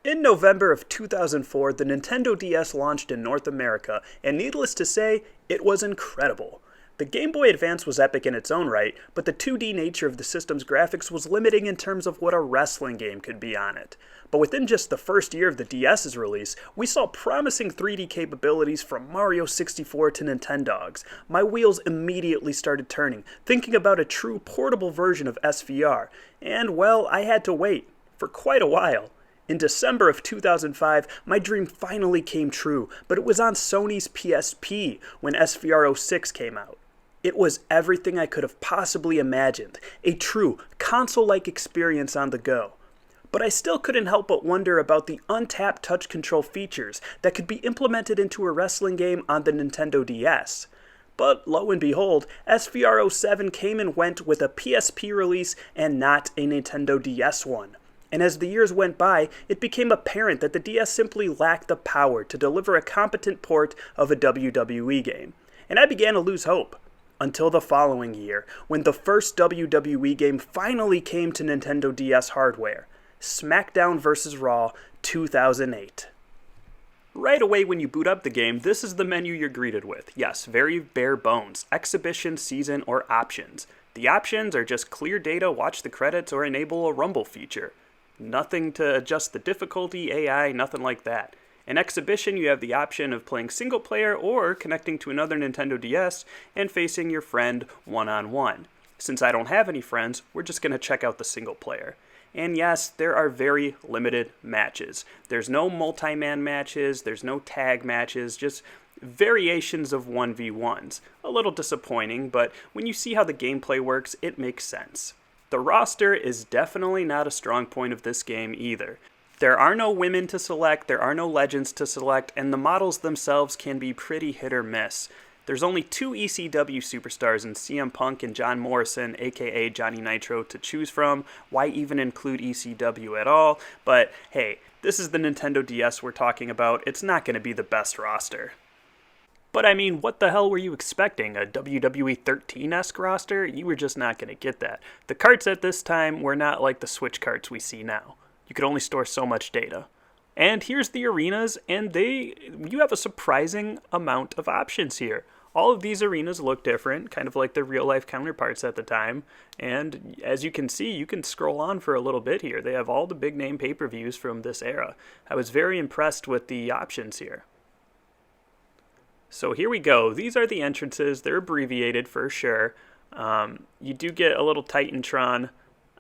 In November of 2004, the Nintendo DS launched in North America, and needless to say, it was incredible. The Game Boy Advance was epic in its own right, but the 2D nature of the system's graphics was limiting in terms of what a wrestling game could be on it. But within just the first year of the DS's release, we saw promising 3D capabilities from Mario 64 to Nintendogs. My wheels immediately started turning, thinking about a true portable version of SVR, and well, I had to wait, for quite a while. In December of 2005, my dream finally came true, but it was on Sony's PSP when SVR06 came out. It was everything I could have possibly imagined, a true console-like experience on the go. But I still couldn't help but wonder about the untapped touch control features that could be implemented into a wrestling game on the Nintendo DS. But lo and behold, SVR07 came and went with a PSP release and not a Nintendo DS one. And as the years went by, it became apparent that the DS simply lacked the power to deliver a competent port of a WWE game. And I began to lose hope. Until the following year, when the first WWE game finally came to Nintendo DS hardware, Smackdown vs. Raw 2008. Right away when you boot up the game, this is the menu you're greeted with. Yes, very bare bones. Exhibition, season, or options. The options are just clear data, watch the credits, or enable a rumble feature. Nothing to adjust the difficulty, AI, nothing like that. In Exhibition, you have the option of playing single player or connecting to another Nintendo DS and facing your friend one-on-one. Since I don't have any friends, we're just going to check out the single player. And yes, there are very limited matches. There's no multi-man matches, there's no tag matches, just variations of 1v1s. A little disappointing, but when you see how the gameplay works, it makes sense. The roster is definitely not a strong point of this game either. There are no women to select, there are no legends to select, and the models themselves can be pretty hit or miss. There's only two ECW superstars in CM Punk and John Morrison, aka Johnny Nitro, to choose from. Why even include ECW at all? But hey, this is the Nintendo DS we're talking about. It's not going to be the best roster. But I mean, what the hell were you expecting? A WWE 13-esque roster? You were just not going to get that. The carts at this time were not like the Switch carts we see now. You could only store so much data. And here's the arenas, and you have a surprising amount of options here. All of these arenas look different, kind of like their real-life counterparts at the time. And as you can see, you can scroll on for a little bit here. They have all the big-name pay-per-views from this era. I was very impressed with the options here. So here we go. These are the entrances. They're abbreviated for sure. You do get a little Titantron,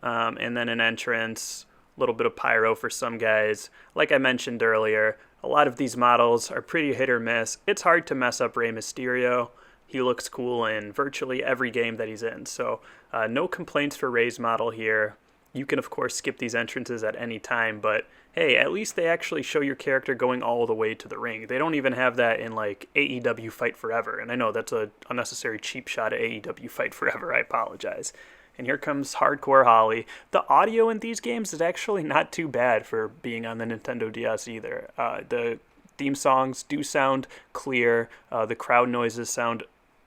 and then an entrance. Little bit of pyro for some guys. Like I mentioned earlier, a lot of these models are pretty hit or miss. It's hard to mess up Rey Mysterio. He looks cool in virtually every game that he's in. So no complaints for Rey's model here. You can of course skip these entrances at any time, but hey, at least they actually show your character going all the way to the ring. They don't even have that in like AEW Fight Forever. And I know that's a unnecessary cheap shot at AEW Fight Forever. I apologize. And here comes Hardcore Holly. The audio in these games is actually not too bad for being on the Nintendo DS either. The theme songs do sound clear. The crowd noises sound,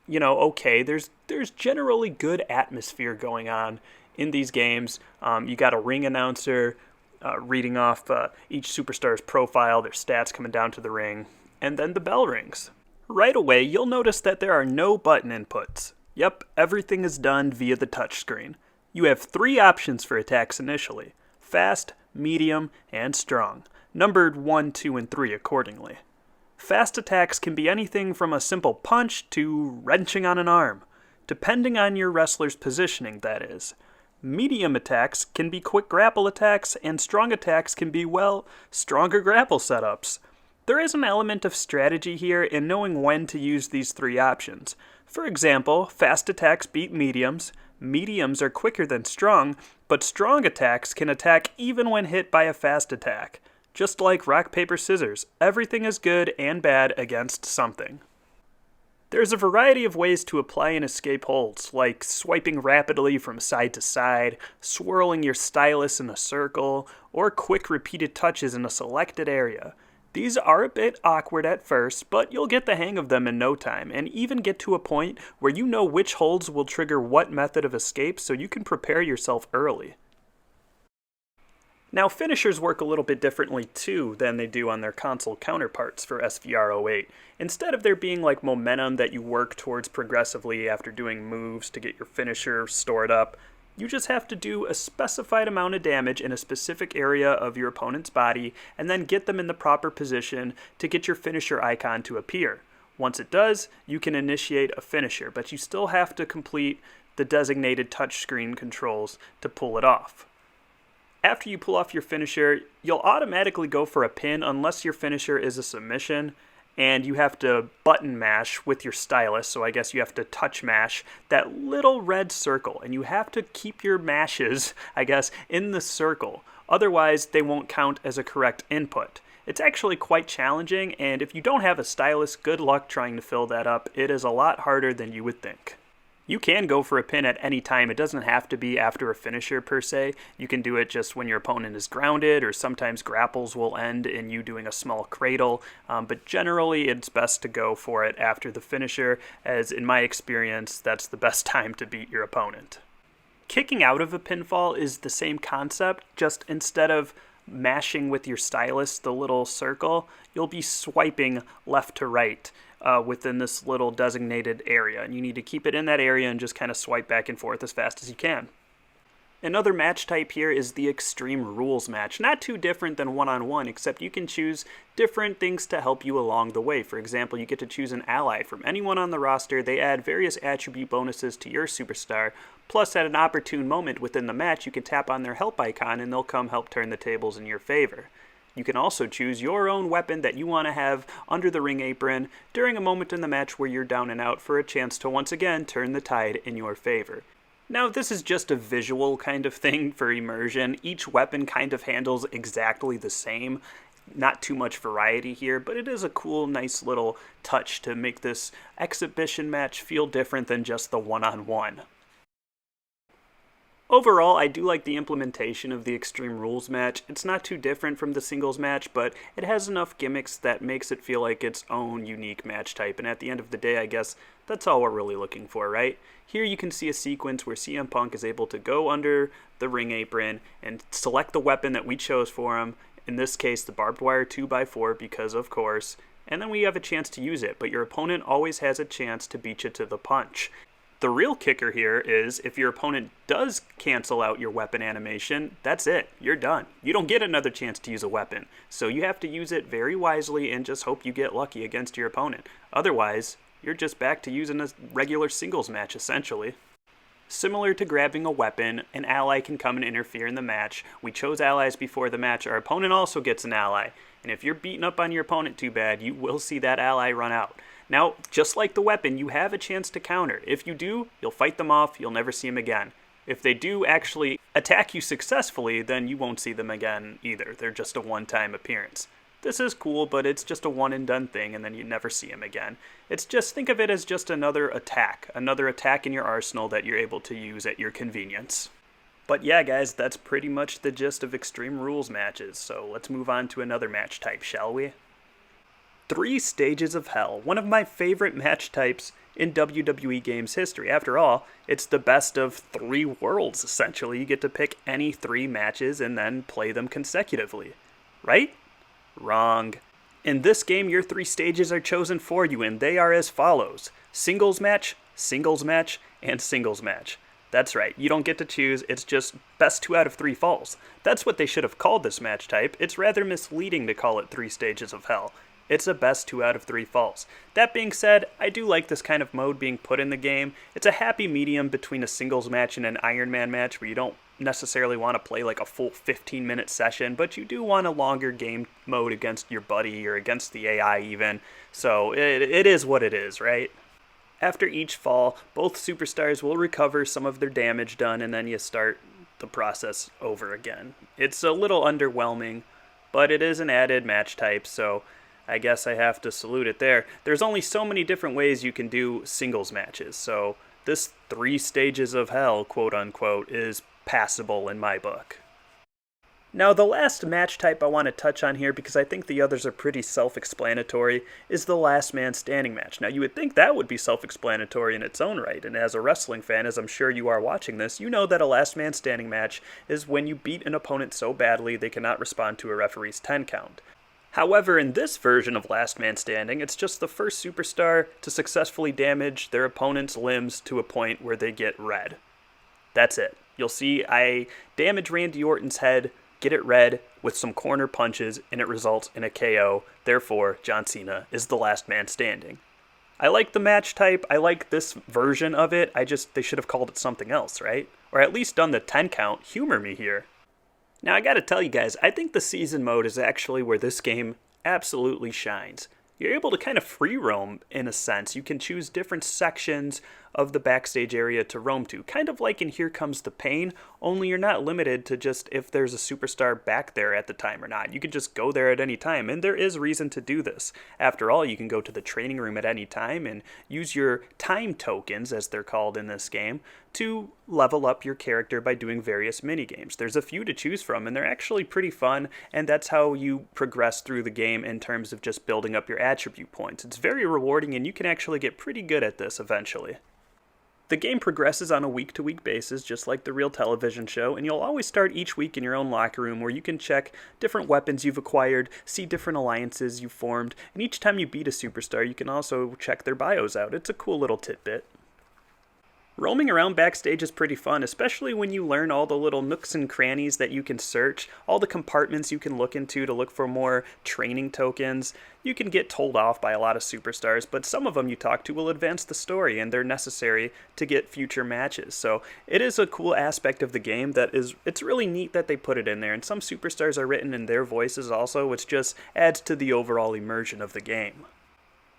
okay. There's generally good atmosphere going on in these games. You got a ring announcer reading off each superstar's profile, their stats coming down to the ring, and then the bell rings. Right away, you'll notice that there are no button inputs. Yep, everything is done via the touchscreen. You have three options for attacks initially: fast, medium, and strong, numbered 1, 2, and 3 accordingly. Fast attacks can be anything from a simple punch to wrenching on an arm, depending on your wrestler's positioning, that is. Medium attacks can be quick grapple attacks, and strong attacks can be, stronger grapple setups. There is an element of strategy here in knowing when to use these three options. For example, fast attacks beat mediums, mediums are quicker than strong, but strong attacks can attack even when hit by a fast attack. Just like rock, paper, scissors, everything is good and bad against something. There's a variety of ways to apply and escape holds, like swiping rapidly from side to side, swirling your stylus in a circle, or quick repeated touches in a selected area. These are a bit awkward at first, but you'll get the hang of them in no time, and even get to a point where you know which holds will trigger what method of escape so you can prepare yourself early. Now, finishers work a little bit differently too than they do on their console counterparts for SVR08. Instead of there being like momentum that you work towards progressively after doing moves to get your finisher stored up, you just have to do a specified amount of damage in a specific area of your opponent's body and then get them in the proper position to get your finisher icon to appear. Once it does, you can initiate a finisher, but you still have to complete the designated touchscreen controls to pull it off. After you pull off your finisher, you'll automatically go for a pin unless your finisher is a submission, and you have to button mash with your stylus, so I guess you have to touch mash that little red circle, and you have to keep your mashes, I guess, in the circle. Otherwise, they won't count as a correct input. It's actually quite challenging, and if you don't have a stylus, good luck trying to fill that up. It is a lot harder than you would think. You can go for a pin at any time. It doesn't have to be after a finisher per se. You can do it just when your opponent is grounded, or sometimes grapples will end in you doing a small cradle. But generally, it's best to go for it after the finisher, as in my experience, that's the best time to beat your opponent. Kicking out of a pinfall is the same concept, just instead of mashing with your stylus the little circle, you'll be swiping left to right within this little designated area, and you need to keep it in that area and just kind of swipe back and forth as fast as you can. Another match type here is the Extreme Rules match. Not too different than one-on-one, except you can choose different things to help you along the way. For example, you get to choose an ally from anyone on the roster. They add various attribute bonuses to your superstar, plus at an opportune moment within the match, you can tap on their help icon and they'll come help turn the tables in your favor. You can also choose your own weapon that you want to have under the ring apron during a moment in the match where you're down and out for a chance to once again turn the tide in your favor. Now, this is just a visual kind of thing for immersion. Each weapon kind of handles exactly the same. Not too much variety here, but it is a cool, nice little touch to make this exhibition match feel different than just the one-on-one. Overall, I do like the implementation of the Extreme Rules match. It's not too different from the singles match, but it has enough gimmicks that makes it feel like its own unique match type. And at the end of the day, I guess that's all we're really looking for, right? Here you can see a sequence where CM Punk is able to go under the ring apron and select the weapon that we chose for him. In this case, the barbed wire 2x4, because of course. And then we have a chance to use it, but your opponent always has a chance to beat you to the punch. The real kicker here is if your opponent does cancel out your weapon animation, that's it. You're done. You don't get another chance to use a weapon. So you have to use it very wisely and just hope you get lucky against your opponent. Otherwise, you're just back to using a regular singles match, essentially. Similar to grabbing a weapon, an ally can come and interfere in the match. We chose allies before the match. Our opponent also gets an ally. And if you're beating up on your opponent too bad, you will see that ally run out. Now, just like the weapon, you have a chance to counter. If you do, you'll fight them off, you'll never see them again. If they do actually attack you successfully, then you won't see them again either. They're just a one-time appearance. This is cool, but it's just a one-and-done thing, and then you never see them again. It's just, think of it as just another attack in your arsenal that you're able to use at your convenience. But yeah, guys, that's pretty much the gist of Extreme Rules matches, so let's move on to another match type, shall we? 3 Stages of Hell, one of my favorite match types in WWE games history. After all, it's the best of 3 worlds, essentially. You get to pick any 3 matches and then play them consecutively. Right? Wrong. In this game, your 3 stages are chosen for you, and they are as follows. Singles match, and singles match. That's right, you don't get to choose, it's just best 2 out of 3 falls. That's what they should have called this match type. It's rather misleading to call it 3 Stages of Hell. It's a best 2 out of 3 falls. That being said, I do like this kind of mode being put in the game. It's a happy medium between a singles match and an Iron Man match where you don't necessarily want to play like a full 15-minute session, but you do want a longer game mode against your buddy or against the AI even. So it is what it is, right? After each fall, both superstars will recover some of their damage done, and then you start the process over again. It's a little underwhelming, but it is an added match type, so I guess I have to salute it there. There's only so many different ways you can do singles matches, so this 3 Stages of Hell, quote unquote, is passable in my book. Now, the last match type I want to touch on here, because I think the others are pretty self-explanatory, is the last man standing match. Now, you would think that would be self-explanatory in its own right, and as a wrestling fan, as I'm sure you are watching this, you know that a last man standing match is when you beat an opponent so badly they cannot respond to a referee's 10 count. However, in this version of Last Man Standing, it's just the first superstar to successfully damage their opponent's limbs to a point where they get red. That's it. You'll see I damage Randy Orton's head, get it red with some corner punches, and it results in a KO. Therefore, John Cena is the last man standing. I like the match type. I like this version of it. They should have called it something else, right? Or at least done the 10 count. Humor me here. Now, I gotta tell you guys, I think the season mode is actually where this game absolutely shines. You're able to kind of free roam in a sense. You can choose different sections of the backstage area to roam to. Kind of like in Here Comes the Pain, only you're not limited to just if there's a superstar back there at the time or not. You can just go there at any time, and there is reason to do this. After all, you can go to the training room at any time and use your time tokens, as they're called in this game, to level up your character by doing various minigames. There's a few to choose from, and they're actually pretty fun, and that's how you progress through the game in terms of just building up your attribute points. It's very rewarding, and you can actually get pretty good at this eventually. The game progresses on a week-to-week basis, just like the real television show, and you'll always start each week in your own locker room where you can check different weapons you've acquired, see different alliances you've formed, and each time you beat a superstar, you can also check their bios out. It's a cool little tidbit. Roaming around backstage is pretty fun, especially when you learn all the little nooks and crannies that you can search, all the compartments you can look into to look for more training tokens. You can get told off by a lot of superstars, but some of them you talk to will advance the story, and they're necessary to get future matches. So it is a cool aspect of the game it's really neat that they put it in there, and some superstars are written in their voices also, which just adds to the overall immersion of the game.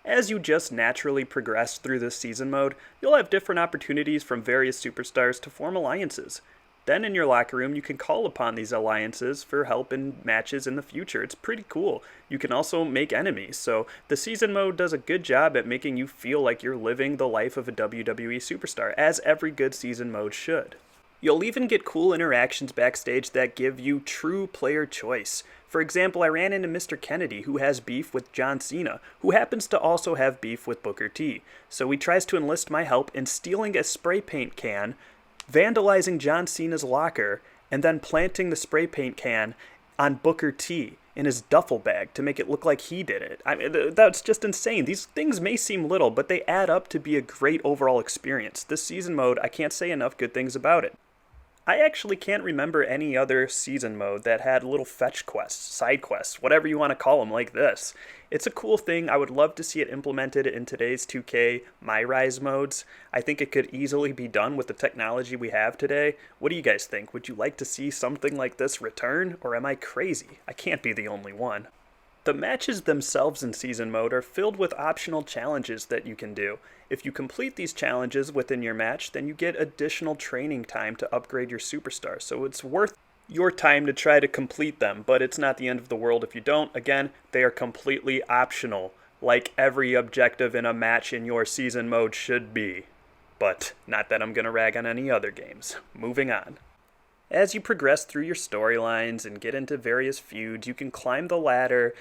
As you just naturally progress through this season mode, you'll have different opportunities from various superstars to form alliances. Then in your locker room, you can call upon these alliances for help in matches in the future. It's pretty cool. You can also make enemies, so the season mode does a good job at making you feel like you're living the life of a WWE superstar, as every good season mode should. You'll even get cool interactions backstage that give you true player choice. For example, I ran into Mr. Kennedy, who has beef with John Cena, who happens to also have beef with Booker T. So he tries to enlist my help in stealing a spray paint can, vandalizing John Cena's locker, and then planting the spray paint can on Booker T in his duffel bag to make it look like he did it. I mean, that's just insane. These things may seem little, but they add up to be a great overall experience. This season mode, I can't say enough good things about it. I actually can't remember any other season mode that had little fetch quests, side quests, whatever you want to call them, like this. It's a cool thing. I would love to see it implemented in today's 2K My Rise modes. I think it could easily be done with the technology we have today. What do you guys think? Would you like to see something like this return, or am I crazy? I can't be the only one. The matches themselves in season mode are filled with optional challenges that you can do. If you complete these challenges within your match, then you get additional training time to upgrade your superstar. So it's worth your time to try to complete them, but it's not the end of the world if you don't. Again, they are completely optional, like every objective in a match in your season mode should be. But not that I'm going to rag on any other games. Moving on. As you progress through your storylines and get into various feuds, you can climb the ladder,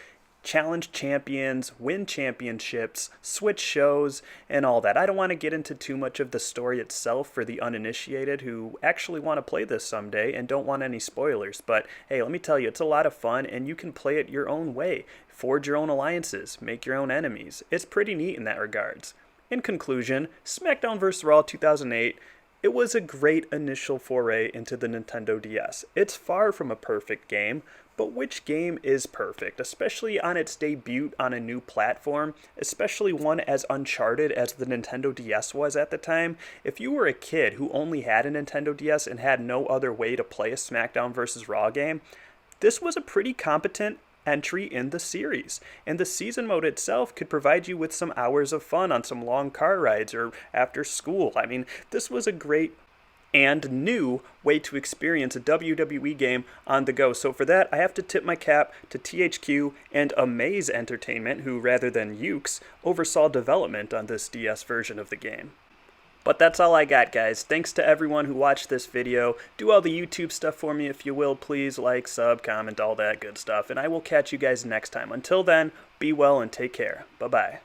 challenge champions, win championships, switch shows, and all that. I don't want to get into too much of the story itself for the uninitiated who actually want to play this someday and don't want any spoilers, but hey, let me tell you, it's a lot of fun and you can play it your own way. Forge your own alliances, make your own enemies. It's pretty neat in that regards. In conclusion, SmackDown vs. Raw 2008, it was a great initial foray into the Nintendo DS. It's far from a perfect game, but which game is perfect, especially on its debut on a new platform, especially one as uncharted as the Nintendo DS was at the time? If you were a kid who only had a Nintendo DS and had no other way to play a SmackDown vs. Raw game, this was a pretty competent entry in the series, and the season mode itself could provide you with some hours of fun on some long car rides or after school. I mean, this was a great and new way to experience a WWE game on the go. So for that, I have to tip my cap to THQ and Amaze Entertainment, who rather than Ukes, oversaw development on this DS version of the game. But that's all I got, guys. Thanks to everyone who watched this video. Do all the YouTube stuff for me if you will, please. Like, sub, comment, all that good stuff. And I will catch you guys next time. Until then, be well and take care. Bye-bye.